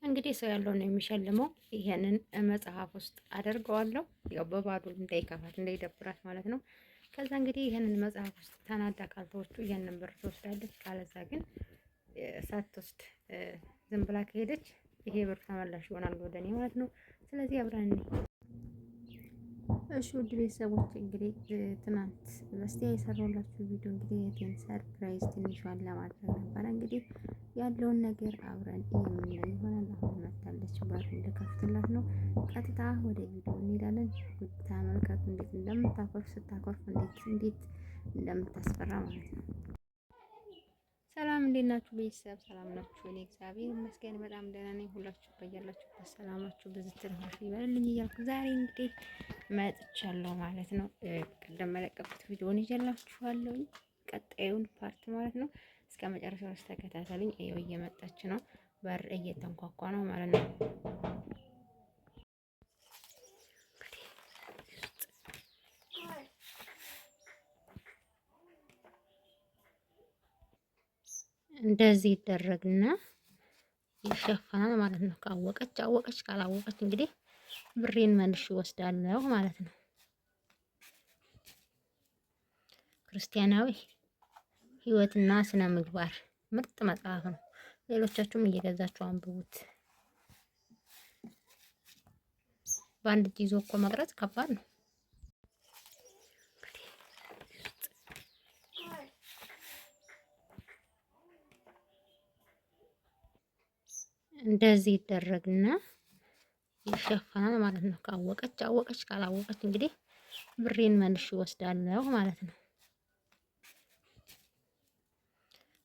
እንግዲህ ሰው ያለው ነው የሚሸልመው። ይሄንን መጽሐፍ ውስጥ አደርገዋለሁ፣ ያው በባዶ እንዳይከፋት እንዳይደብራት ማለት ነው። ከዛ እንግዲህ ይሄንን መጽሐፍ ውስጥ ተናዳ ካልተወቹ ይሄንን ብር ትወስዳለች። ካለዛ ግን ሳትወስድ ዝም ብላ ከሄደች ይሄ ብር ተመላሽ ይሆናል ወደ እኔ ማለት ነው። ስለዚህ አብረን እሺ ውድ ቤተሰቦች እንግዲህ ትናንት በስቲያ የሰራሁላችሁ ቪዲዮ እንግዲህ የቴን ሰርፕራይዝ ትንሿን ለማድረግ ነበረ። እንግዲህ ያለውን ነገር አብረን የምናየው ይሆናል። አሁን መታለች፣ በሩን ልከፍትላት ነው። ቀጥታ ወደ ቪዲዮ እንሄዳለን። ጉድ ተመልከቱ፣ እንዴት እንደምታኮርፍ ስታኮርፍ እንዴት እንደምታስፈራ ማለት ነው። ሰላም እንዴት ናችሁ ቤተሰብ? ሰላም ናችሁ? እኔ እግዚአብሔር ይመስገን በጣም ደህና ነኝ። ሁላችሁ በያላችሁበት ሰላማችሁ ብዙ ትርፍ ይበልልኝ እያልኩ ዛሬ እንግዲህ መጥቻለሁ ማለት ነው። ቅድም መለቀቁት ቪዲዮን ይዤላችኋለሁ፣ ቀጣዩን ፓርት ማለት ነው። እስከ መጨረሻው ድረስ ተከታተሉኝ። ይኸው እየመጣች ነው፣ በር እየተንኳኳ ነው ማለት ነው። እንደዚህ ይደረግና ይሸፈናል ማለት ነው። ካወቀች አወቀች፣ ካላወቀች እንግዲህ ብሬን መልሽ ይወስዳለሁ ማለት ነው። ክርስቲያናዊ ሕይወትና ስነ ምግባር ምርጥ መጽሐፍ ነው። ሌሎቻችሁም እየገዛችሁ አንብቡት። በአንድ እጅ ይዞ እኮ መቅረጽ ከባድ ነው። እንደዚህ ይደረግና ይሸፈናል ማለት ነው። ካወቀች አወቀች፣ ካላወቀች እንግዲህ ብሬን መልሽ ይወስዳለሁ ማለት ነው።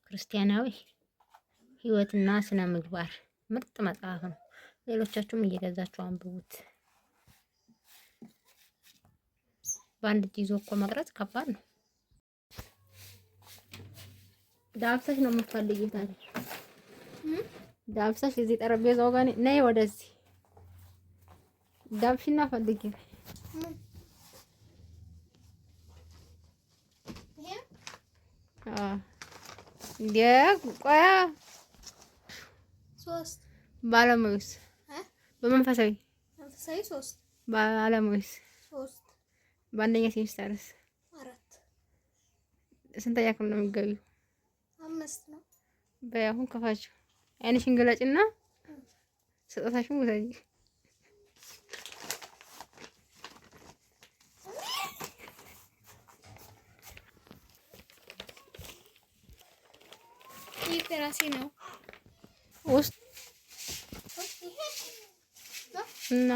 ክርስቲያናዊ ሕይወትና ስነ ምግባር ምርጥ መጽሐፍ ነው። ሌሎቻችሁም እየገዛችሁ አንብቡት። በአንድ እጅ ይዞ እኮ መቅረጽ ከባድ ነው። ዳብሰሽ ነው የምትፈልጊው ታዲያ? ዳብሰሽ እዚህ ጠረጴዛው ጋር ነይ፣ ወደዚህ ዳብሽና ፈልጊ። ቆያ ሶስት ባለሙያስ በመንፈሳዊ ሶስት ባለሙያስ ሶስት በአንደኛ ሴሚስተርስ አራት ስንተኛ ክፍል ነው የሚገቢው? አምስት ነው። በይ አሁን ከፋችሁ አይንሽን ገለጭና ስጦታሽን ውሰጂ። ይሄ ራሴ ነው ውስጥ እና